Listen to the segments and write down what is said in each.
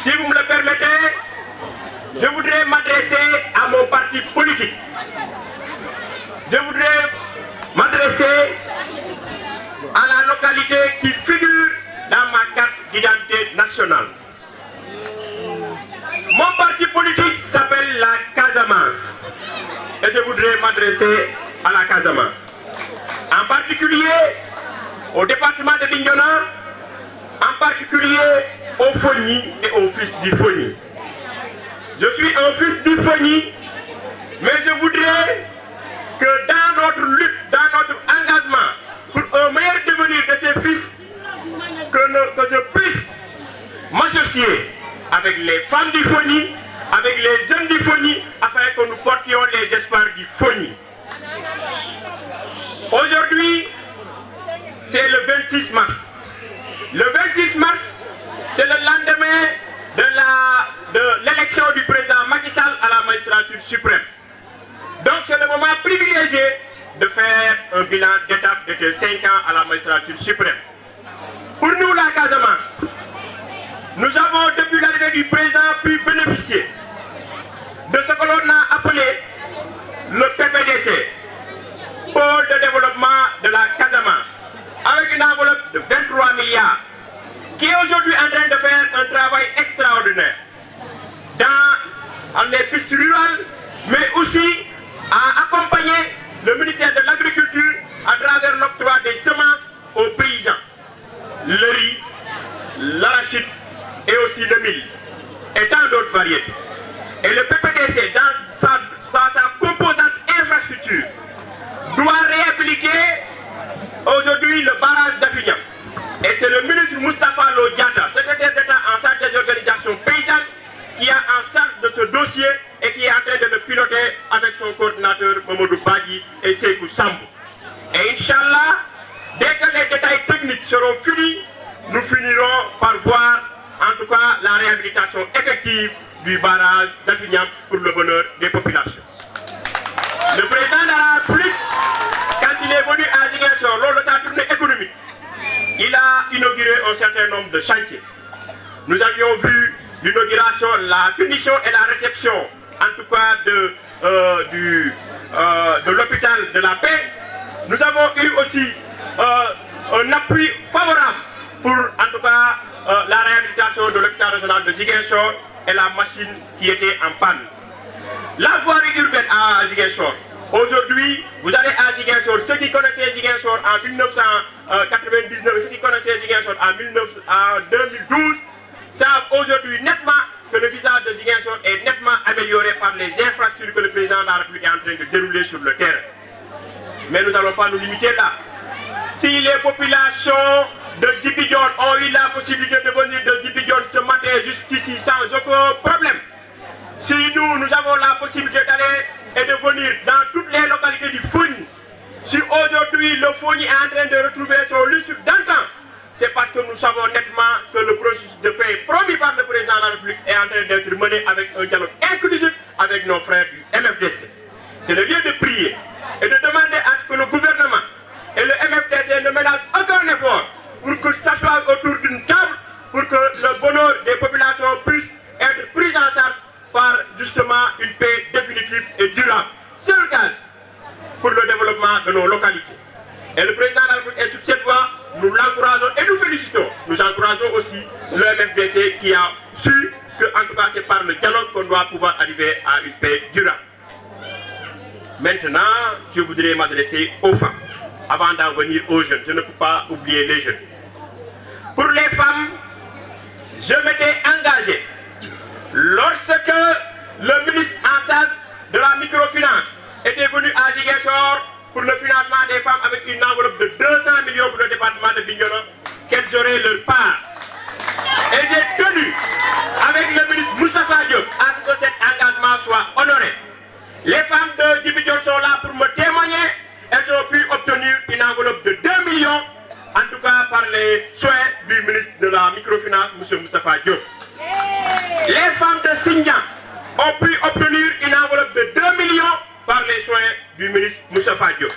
Si vous me le permettez, je voudrais m'adresser à mon parti politique. Je voudrais m'adresser à la localité qui figure dans ma carte d'identité nationale. Mon parti politique s'appelle la Casamance. Et je voudrais m'adresser à la Casamance. En particulier au département de Bignona, en particulier au Fogny et au fils du Fogny. Je suis un fils du Fogny, mais je voudrais que dans notre lutte, dans notre engagement, pour un meilleur devenir de ces fils, que je puisse m'associer avec les femmes du Fogny, avec les jeunes du Fogny, afin que nous portions les espoirs du Fogny. Aujourd'hui, c'est le 26 mars. Le 26 mars, c'est le lendemain de l'élection du président Macky Sall à la magistrature suprême. Donc c'est le moment privilégié de faire un bilan d'étape de 5 ans à la magistrature suprême. Pour nous, la Casamance, nous avons depuis l'arrivée du président pu bénéficier de ce que l'on a appelé le PPDC, Pôle de développement de la Casamance, avec une enveloppe de 23 milliards, qui est aujourd'hui en train de faire un travail extraordinaire dans les pistes rurales, mais aussi à accompagner le ministère de l'Agriculture à travers l'octroi des semences aux paysans, le riz, l'arachide et aussi le mil, et tant d'autres variétés. Et le PPDC, dans sa composante infrastructure, doit réhabiliter aujourd'hui le barrage d'Afignan. Et c'est le ministre Moustapha Lo Diatta, secrétaire d'État en charge des organisations paysannes, qui a en charge de ce dossier et qui est en train de le piloter avec son coordinateur Mamadou Badji et Sekou Sambou. Et Inch'Allah, dès que les détails techniques seront finis, nous finirons par voir en tout cas la réhabilitation effective du barrage d'Afignan pour le bonheur des populations. Le président de la République, quand il est venu à Ziguinchor lors de sa tournée économique, il a inauguré un certain nombre de chantiers. Nous avions vu l'inauguration, la finition et la réception, en tout cas de l'hôpital de la paix. Nous avons eu aussi un appui favorable pour, en tout cas, la réhabilitation de l'hôpital régional de Ziguinchor et la machine qui était en panne. La voirie urbaine à Ziguinchor. Aujourd'hui, vous allez à Ziguinchor, ceux qui connaissaient Ziguinchor en 1999, ceux qui connaissaient Ziguinchor en 2012, savent aujourd'hui nettement que le visage de Ziguinchor est nettement amélioré par les infrastructures que le président de la République est en train de dérouler sur le terrain. Mais nous n'allons pas nous limiter là. Si les populations de Djibidjon ont eu la possibilité de venir de Djibidjon ce matin jusqu'ici sans aucun problème, si nous avons la possibilité d'aller et de venir dans toutes les localités du Fogny, si aujourd'hui le Fogny est en train de retrouver son lustre d'antan, c'est parce que nous savons nettement que le processus de paix promis par le président de la République est en train d'être mené avec un dialogue inclusif avec nos frères du MFDC. C'est le lieu de prier et de demander à ce que le gouvernement et le MFDC ne ménagent aucun effort pour que s'assoient autour d'une table pour que le bonheur des populations puisse être pris en charge par justement une paix définitive et durable. C'est le gage pour le développement de nos localités. Et le président de la République est sur cette voie, nous l'encourageons et nous félicitons. Nous encourageons aussi le MFDC qui a su que, en tout cas, c'est par le dialogue qu'on doit pouvoir arriver à une paix durable. Maintenant, je voudrais m'adresser aux femmes, avant d'en venir aux jeunes. Je ne peux pas oublier les jeunes. Pour les femmes, je m'étais engagé, lorsque le ministre en charge de la microfinance était venu à Ziguinchor pour le financement des femmes avec une enveloppe de 200 millions pour le département de Bignona, qu'elles auraient leur part. Et j'ai tenu avec le ministre Moustapha Diop à ce que cet engagement soit honoré. Les femmes de Djibidjon sont là pour me témoigner. Elles ont pu obtenir une enveloppe de 2 millions, en tout cas par les soins du ministre de la microfinance, M. Moustapha Diop. Les femmes de Sindian ont pu obtenir une enveloppe de 2 millions par les soins du ministre Moustapha Diop.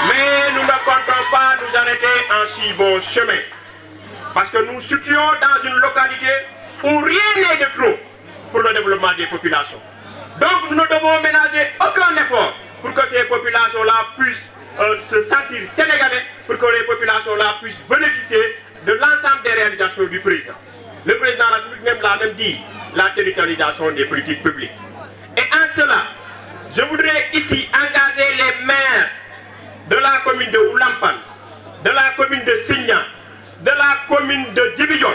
Mais nous ne comptons pas nous arrêter en si bon chemin. Parce que nous situons dans une localité où rien n'est de trop pour le développement des populations. Donc nous ne devons ménager aucun effort pour que ces populations-là puissent se sentir sénégalais, pour que les populations-là puissent bénéficier de l'ensemble des réalisations du président. Le président de la République même l'a même dit, la territorialisation des politiques publiques. Et en cela, je voudrais ici engager les maires de la commune de Oulampan, de la commune de Signan, de la commune de Djibidjon,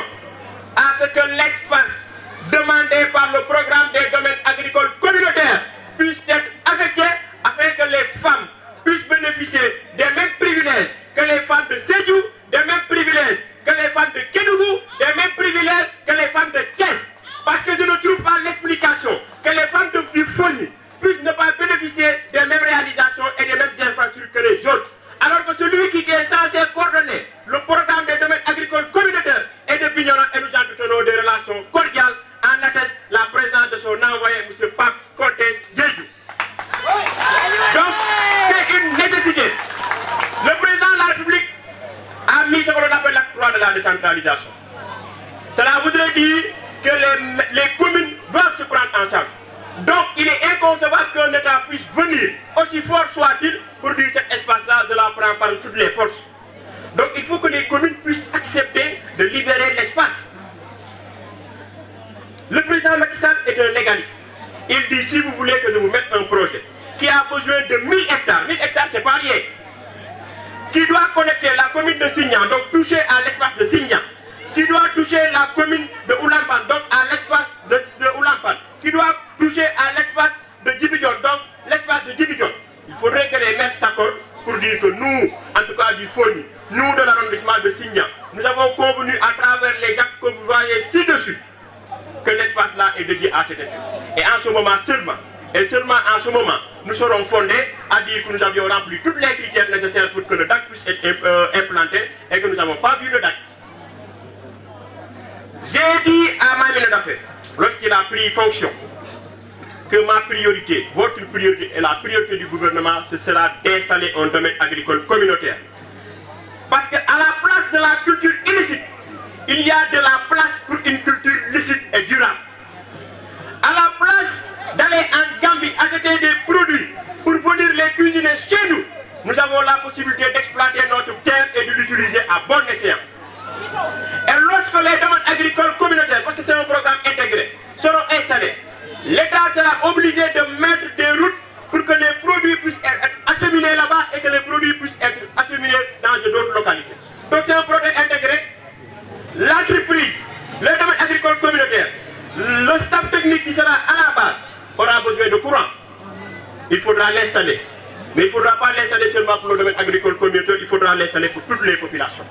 à ce que l'espace demandé par le programme des domaines agricoles communautaires puisse être affecté afin que les femmes puissent bénéficier des mêmes privilèges que les femmes de Sédhiou, des mêmes privilèges que les femmes de Kédougou, des mêmes privilèges que les femmes de Thiès. Parce que je ne trouve pas l'explication que les femmes du Foni puissent ne pas bénéficier des mêmes réalisations et des mêmes infrastructures que les autres. Alors que celui qui est censé coordonner le programme des domaines agricoles communautaires est de Bignona et nous entretenons des relations cordiales en atteste la présence de son envoyé, M. Pape Conté Diédhiou. Donc, c'est une nécessité. Le président de la République a mis ce que l'on appelle l'acte 3 de la décentralisation. Cela voudrait dire que les communes doivent se prendre en charge. Donc, il est inconcevable qu'un État puisse venir, aussi fort soit-il, pour dire cet espace-là, je la prends par toutes les forces. Donc, il faut que les communes puissent accepter de libérer l'espace. Le président Macky Sall est un légaliste. Il dit, si vous voulez que je vous mette un projet qui a besoin de 1000 hectares, 1000 hectares, c'est pas rien, qui doit connecter la commune de Signan, donc toucher à l'espace de Signan, qui doit toucher la commune de Oulampan, donc à l'espace de Oulampan, qui doit toucher à l'espace de Djibidjon, donc l'espace de Djibidjon. Il faudrait que les maires s'accordent pour dire que nous, en tout cas du Foni, nous de l'arrondissement de Signan, nous avons convenu à travers les actes que vous voyez ci-dessus, que l'espace-là est dédié à cet effet. Et en ce moment seulement, et seulement en ce moment, nous serons fondés à dire que nous avions rempli tous les critères nécessaires pour que le DAC puisse être implanté et que nous n'avons pas vu le DAC. J'ai dit à Mamina Dafé, lorsqu'il a pris fonction, que ma priorité, votre priorité et la priorité du gouvernement, ce sera d'installer un domaine agricole communautaire. Parce qu'à la place de la culture illicite, il y a de la place pour une culture licite et durable. À la place d'aller en Gambie acheter des produits pour venir les cuisiner chez nous, nous avons la possibilité d'exploiter notre terre et de l'utiliser à bon escient. Et lorsque les domaines agricoles communautaires, parce que c'est un programme intégré, seront installés, l'État sera obligé de mettre des routes pour que les produits puissent être acheminés là-bas et que les produits puissent être acheminés dans d'autres localités. Donc c'est un projet intégré. L'entreprise, les domaines agricoles communautaires, le staff technique qui sera à la base aura besoin de courant. Il faudra l'installer. Mais il ne faudra pas l'installer seulement pour le domaine agricole communautaire, il faudra l'installer pour toutes les populations.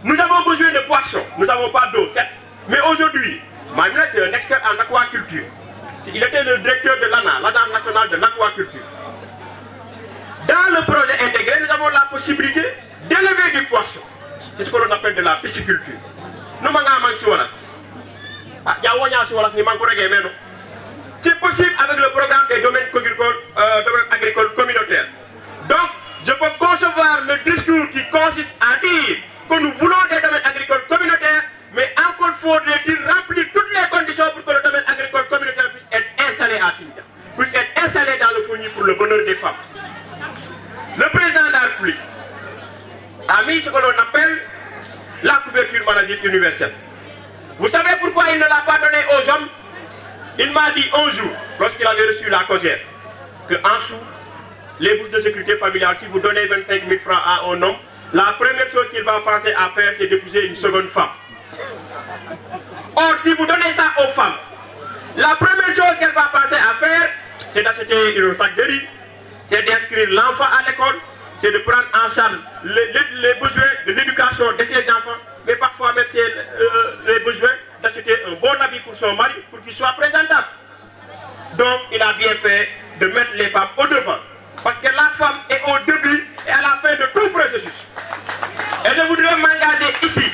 Nous avons besoin de poissons, nous n'avons pas d'eau, certes. Mais aujourd'hui, Mamina c'est un expert en aquaculture. Il était le directeur de l'ANA, l'Agence nationale de l'aquaculture. Dans le projet intégré, nous avons la possibilité d'élever du poisson. C'est ce que l'on appelle de la pisciculture. Nous manquons si c'est possible avec le programme des domaines agricoles communautaires. Donc, je peux concevoir le discours qui consiste à dire que nous voulons des domaines agricoles communautaires, mais encore faudrait-il remplir toutes les conditions pour que le domaine agricole communautaire puisse être installé à Sindia, puisse être installé dans le Foni pour le bonheur des femmes. Le président de la République a mis ce que l'on appelle la couverture maladie universelle. Vous savez pourquoi il ne l'a pas donné aux hommes? Il m'a dit un jour, lorsqu'il avait reçu la cogère, qu'en dessous, les bourses de sécurité familiale, si vous donnez 25 000 francs à un homme, la première chose qu'il va penser à faire, c'est d'épouser une seconde femme. Or, si vous donnez ça aux femmes, la première chose qu'elle va penser à faire, c'est d'acheter un sac de riz, c'est d'inscrire l'enfant à l'école, c'est de prendre en charge les besoins de l'éducation de ses enfants, mais parfois même c'est les besoins d'acheter un bon habit pour son mari, pour qu'il soit présentable. Donc il a bien fait de mettre les femmes au devant, parce que la femme est au début et à la fin de tout processus. Et je voudrais m'engager ici,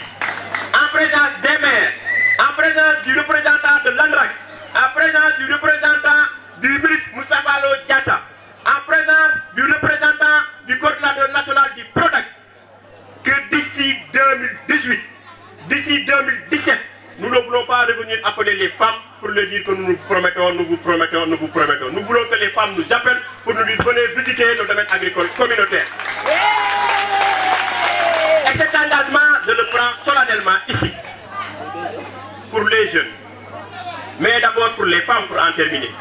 en présence des maires, en présence du représentant de l'ANRAC, en présence du représentant du ministre Moussa Fallo Diatta, en présence du représentant du coordinateur national du PRODAC, que d'ici 2018, d'ici 2017, nous ne voulons pas revenir appeler les femmes pour leur dire que nous vous promettons, nous vous promettons, nous vous promettons. Nous voulons que les femmes nous appellent pour nous dire venez visiter nos domaines agricoles communautaires. Et cet engagement, je le prends solennellement ici, pour les jeunes, mais d'abord pour les femmes, pour en terminer.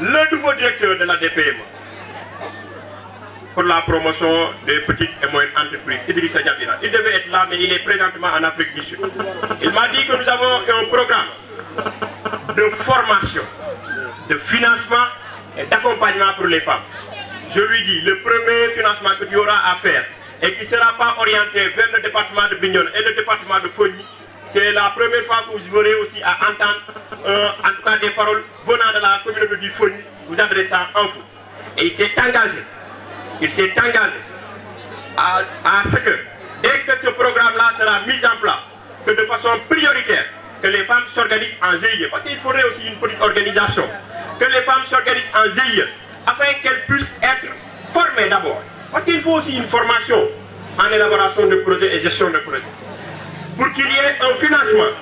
Le nouveau directeur de la DPM, pour la promotion des petites et moyennes entreprises, Idrissa Diabira. Il devait être là, mais il est présentement en Afrique du Sud. Il m'a dit que nous avons un programme de formation, de financement et d'accompagnement pour les femmes. Je lui dis, le premier financement que tu auras à faire et qui ne sera pas orienté vers le département de Bignona et le département de Fogny, c'est la première fois que vous aurez aussi à entendre en tout cas des paroles venant de la communauté du Fogny vous adressant en vous. Et il s'est engagé. Il s'est engagé à ce que, dès que ce programme-là sera mis en place, que de façon prioritaire, que les femmes s'organisent en GIE, parce qu'il faudrait aussi une petite organisation, que les femmes s'organisent en GIE, afin qu'elles puissent être formées d'abord. Parce qu'il faut aussi une formation en élaboration de projets et gestion de projets. Pour qu'il y ait un financement.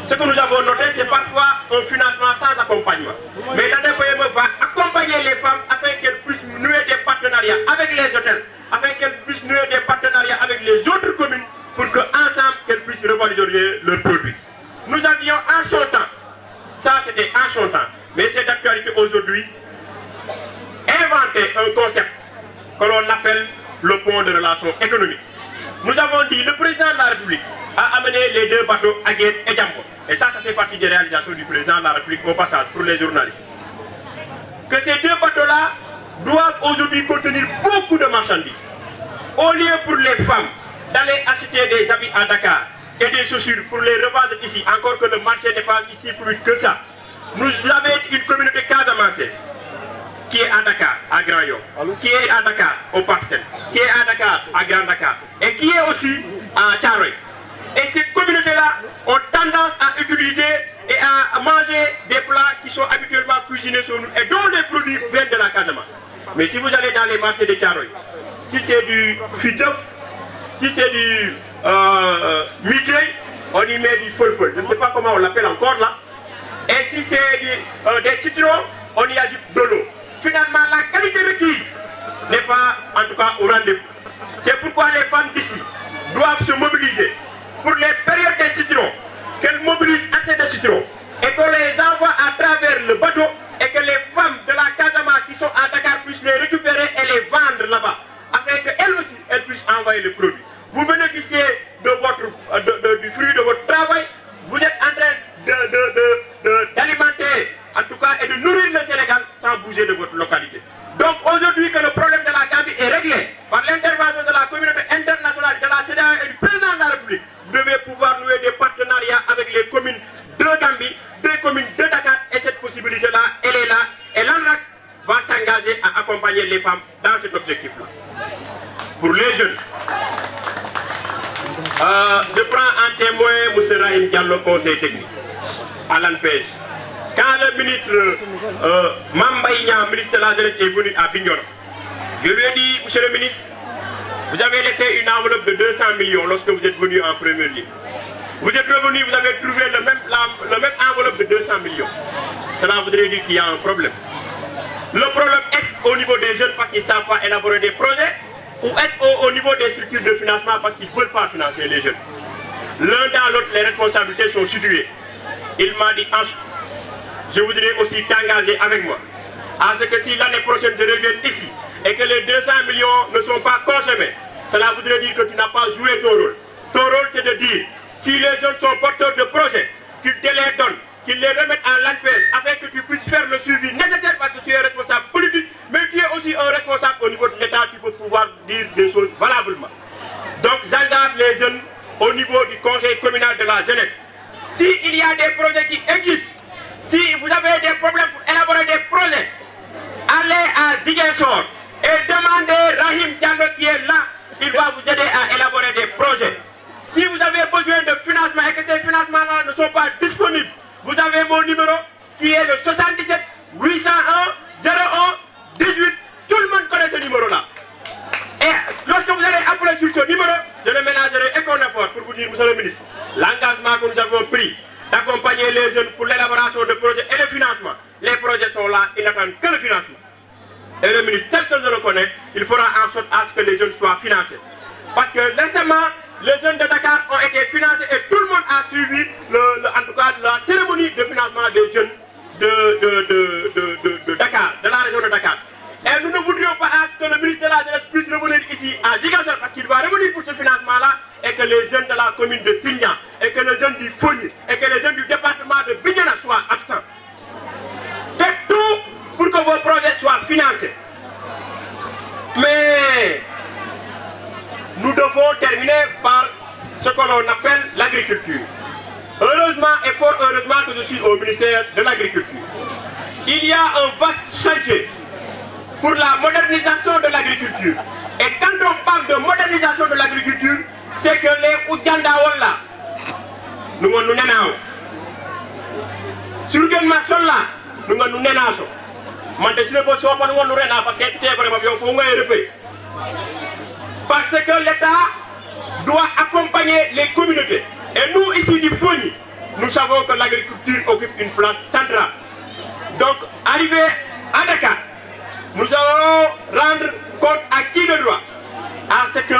Ce que nous avons noté, c'est parfois un financement sans accompagnement. Mais la DPM va accompagner les femmes afin qu'elles puissent nouer des partenariats avec les hôtels, afin qu'elles puissent nouer des partenariats avec les autres communes pour qu'ensemble, qu'elles puissent revaloriser leurs produits. Nous avions en son temps, ça c'était en son temps, mais c'est d'actualité aujourd'hui, inventé un concept que l'on appelle le pont de relations économiques. Nous avons dit, le président de la République a amené les deux bateaux à Guet et Djambo. Et ça fait partie des réalisations du président de la République au passage pour les journalistes. Que ces deux bateaux-là doivent aujourd'hui contenir beaucoup de marchandises. Au lieu pour les femmes d'aller acheter des habits à Dakar et des chaussures pour les revendre ici, encore que le marché n'est pas ici fluide que ça, nous avons une communauté casamançaise qui est à Dakar, à Grand Yoff, qui est à Dakar, au Parcelles, qui est à Dakar, à Grand Dakar, et qui est aussi à Thiaroye. Et ces communautés-là ont tendance à utiliser et à manger des plats qui sont habituellement cuisinés sur nous et dont les produits viennent de la Casamance. Mais si vous allez dans les marchés de Thiaroye, si c'est du fiteuf, si c'est du mitey, on y met du fol-fol. Je ne sais pas comment on l'appelle encore là. Et si c'est des citrons, on y ajoute de l'eau. Finalement, la qualité requise n'est pas en tout cas au rendez-vous. C'est pourquoi les femmes d'ici doivent se mobiliser pour les périodes des citrons, qu'elles mobilisent assez de citrons et qu'on les envoie à travers le bateau et que les femmes de la Casamance qui sont à Dakar puissent les récupérer et les vendre là-bas, afin qu'elles aussi elles puissent envoyer le produit. Vous bénéficiez de du fruit de votre travail, vous êtes en train d'alimenter en tout cas et de nourrir le Sénégal sans bouger de votre localité. Donc aujourd'hui que le problème de la Gambie est réglé par l'intervention de la communauté internationale, de la CEDEAO et du président de la République, vous devez pouvoir nouer des partenariats avec les communes de Gambie, des communes de Dakar, et cette possibilité-là, elle est là, et l'ANRAC va s'engager à accompagner les femmes dans cet objectif-là. Pour les jeunes, je prends en témoin M. Rahim Diallo, conseil technique, à l'ANPEJ. Quand le ministre Mambaïna, ministre de la Jeunesse, est venu à Bignona, je lui ai dit, monsieur le ministre, vous avez laissé une enveloppe de 200 millions lorsque vous êtes venu en première ligne. Vous êtes revenu, vous avez trouvé le même enveloppe de 200 millions. Cela voudrait dire qu'il y a un problème. Le problème est-ce au niveau des jeunes parce qu'ils ne savent pas élaborer des projets, ou est-ce au niveau des structures de financement parce qu'ils ne veulent pas financer les jeunes? L'un dans l'autre, les responsabilités sont situées. Il m'a dit ensuite, je voudrais aussi t'engager avec moi à ce que si l'année prochaine je reviens ici et que les 200 millions ne sont pas consommés, cela voudrait dire que tu n'as pas joué ton rôle. Ton rôle c'est de dire, si les jeunes sont porteurs de projets, qu'ils te les donnent, qu'ils les remettent en l'ANPEJ afin que tu puisses faire le suivi nécessaire parce que tu es responsable politique, mais tu es aussi un responsable au niveau de l'État, tu peux pouvoir dire des choses valablement. Donc j'engage les jeunes au niveau du conseil communal de la jeunesse. S'il y a des projets qui existent, si vous avez des problèmes pour élaborer des projets, allez à Ziguinchor et demandez Rahim Diallo qui est là, il va vous aider à élaborer des projets. Si vous avez besoin de financement et que ces financements-là ne sont pas disponibles, vous avez mon numéro qui est le 77 801 01 18. Tout le monde connaît ce numéro-là. Et lorsque vous allez appeler sur ce numéro, je le ménagerai et qu'on effort pour vous dire, monsieur le ministre, l'engagement engagement que nous avons pris d'accompagner les jeunes pour l'élaboration de projets et le financement. Les projets sont là, ils n'attendent que le financement. Et le ministre, tel que je le connais, il fera en sorte à ce que les jeunes soient financés. Parce que récemment, les jeunes de Dakar ont été financés et tout le monde a suivi en tout cas la cérémonie de financement des jeunes de Dakar, de la région de Dakar. Et nous ne voudrions pas à ce que le ministre de la Jeunesse puisse revenir ici à Ziguinchor parce qu'il va revenir pour ce financement-là et que les jeunes de la commune de Sindian et que les jeunes du Fogny et que les jeunes du département de Bignona soient absents. Faites tout pour que vos projets soient financés. Mais nous devons terminer par ce que l'on appelle l'agriculture. Heureusement et fort heureusement que je suis au ministère de l'Agriculture. Il y a un vaste chantier pour la modernisation de l'agriculture. Et quand on parle de modernisation de l'agriculture, c'est que les Oudjandaol là, nous nous nenao. Sur le marché là, nous nous nenao. Je ne sais pas si nous renao parce que parce que l'État doit accompagner les communautés. Et nous, ici du Fogny, nous savons que l'agriculture occupe une place centrale. Donc, arrivé à Dakar, nous allons rendre compte à qui de droit à ce que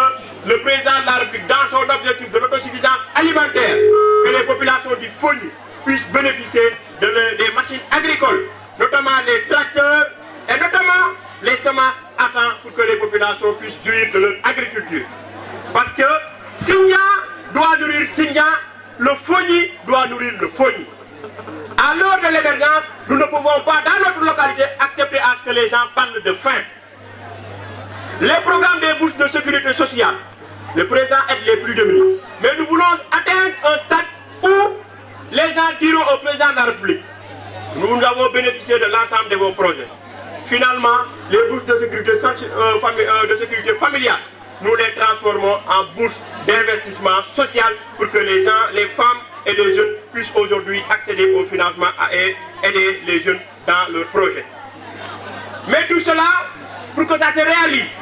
le président de la République, dans son objectif de l'autosuffisance alimentaire, que les populations du Fogny puissent bénéficier des machines agricoles, notamment les tracteurs et notamment les semences à temps pour que les populations puissent jouir de leur agriculture. Parce que Sindian doit nourrir Sindian, le Fogny doit nourrir le Fogny. À l'heure de l'émergence, nous ne pouvons pas dans notre localité accepter à ce que les gens parlent de faim. Les programmes des bourses de sécurité sociale, le président aide les plus démunis. Mais nous voulons atteindre un stade où les gens diront au président de la République, nous avons bénéficié de l'ensemble de vos projets. Finalement, les bourses de sécurité familiale, nous les transformons en bourses d'investissement social pour que les gens, les femmes et les jeunes puissent aujourd'hui accéder au financement et aider les jeunes dans leurs projets. Mais tout cela, pour que ça se réalise,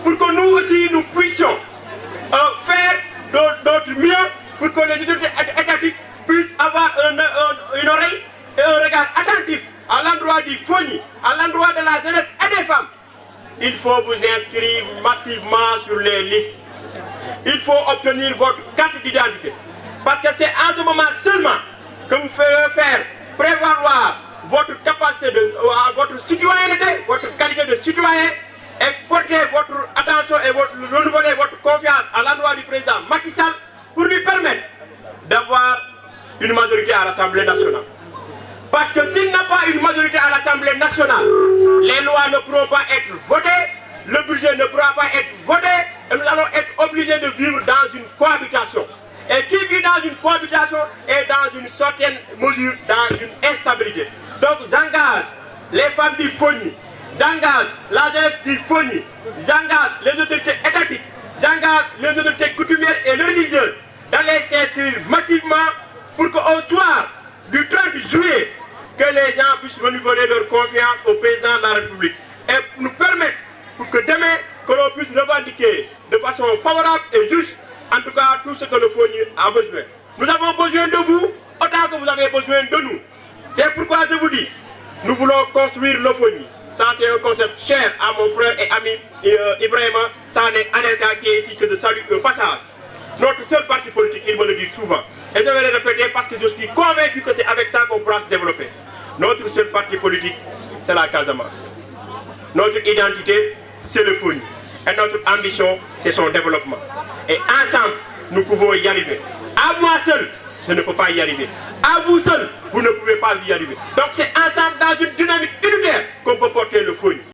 pour que nous aussi nous puissions faire notre mieux pour que les autorités étatiques puissent avoir une oreille et un regard attentif à l'endroit du Fogny, à l'endroit de la jeunesse et des femmes. Il faut vous inscrire massivement sur les listes. Il faut obtenir votre carte d'identité. Parce que c'est en ce moment seulement que vous ferez faire prévaloir votre capacité, votre citoyenneté, votre qualité de citoyen et porter votre attention et renouveler votre confiance à l'endroit du président Macky Sall pour lui permettre d'avoir une majorité à l'Assemblée nationale. Parce que s'il n'a pas une majorité à l'Assemblée nationale, les lois ne pourront pas être votées, le budget ne pourra pas être voté et nous allons être obligés de vivre dans une cohabitation. Et qui vit dans une cohabitation est dans une certaine mesure dans une instabilité. Donc j'engage les femmes du Fogny, j'engage la jeunesse du Fogny, j'engage les autorités étatiques, j'engage les autorités coutumières et religieuses d'aller s'inscrire massivement pour qu'au soir du 30 juillet, que les gens puissent renouveler leur confiance au président de la République et nous permettre pour que demain, que l'on puisse revendiquer de façon favorable et juste, en tout cas, tout ce que le Fogny a besoin. Nous avons besoin de vous, autant que vous avez besoin de nous. C'est pourquoi je vous dis, nous voulons construire le Fogny. Ça, c'est un concept cher à mon frère et ami Ibrahim Sané Anelka qui est ici, que je salue au passage. Notre seul parti politique, il me le dit souvent. Et je vais le répéter parce que je suis convaincu que c'est avec ça qu'on pourra se développer. Notre seul parti politique, c'est la Casamance. Notre identité, c'est le Fogny. Et notre ambition, c'est son développement. Et ensemble, nous pouvons y arriver. À moi seul, je ne peux pas y arriver. À vous seul, vous ne pouvez pas y arriver. Donc c'est ensemble, dans une dynamique unitaire, qu'on peut porter le Fogny.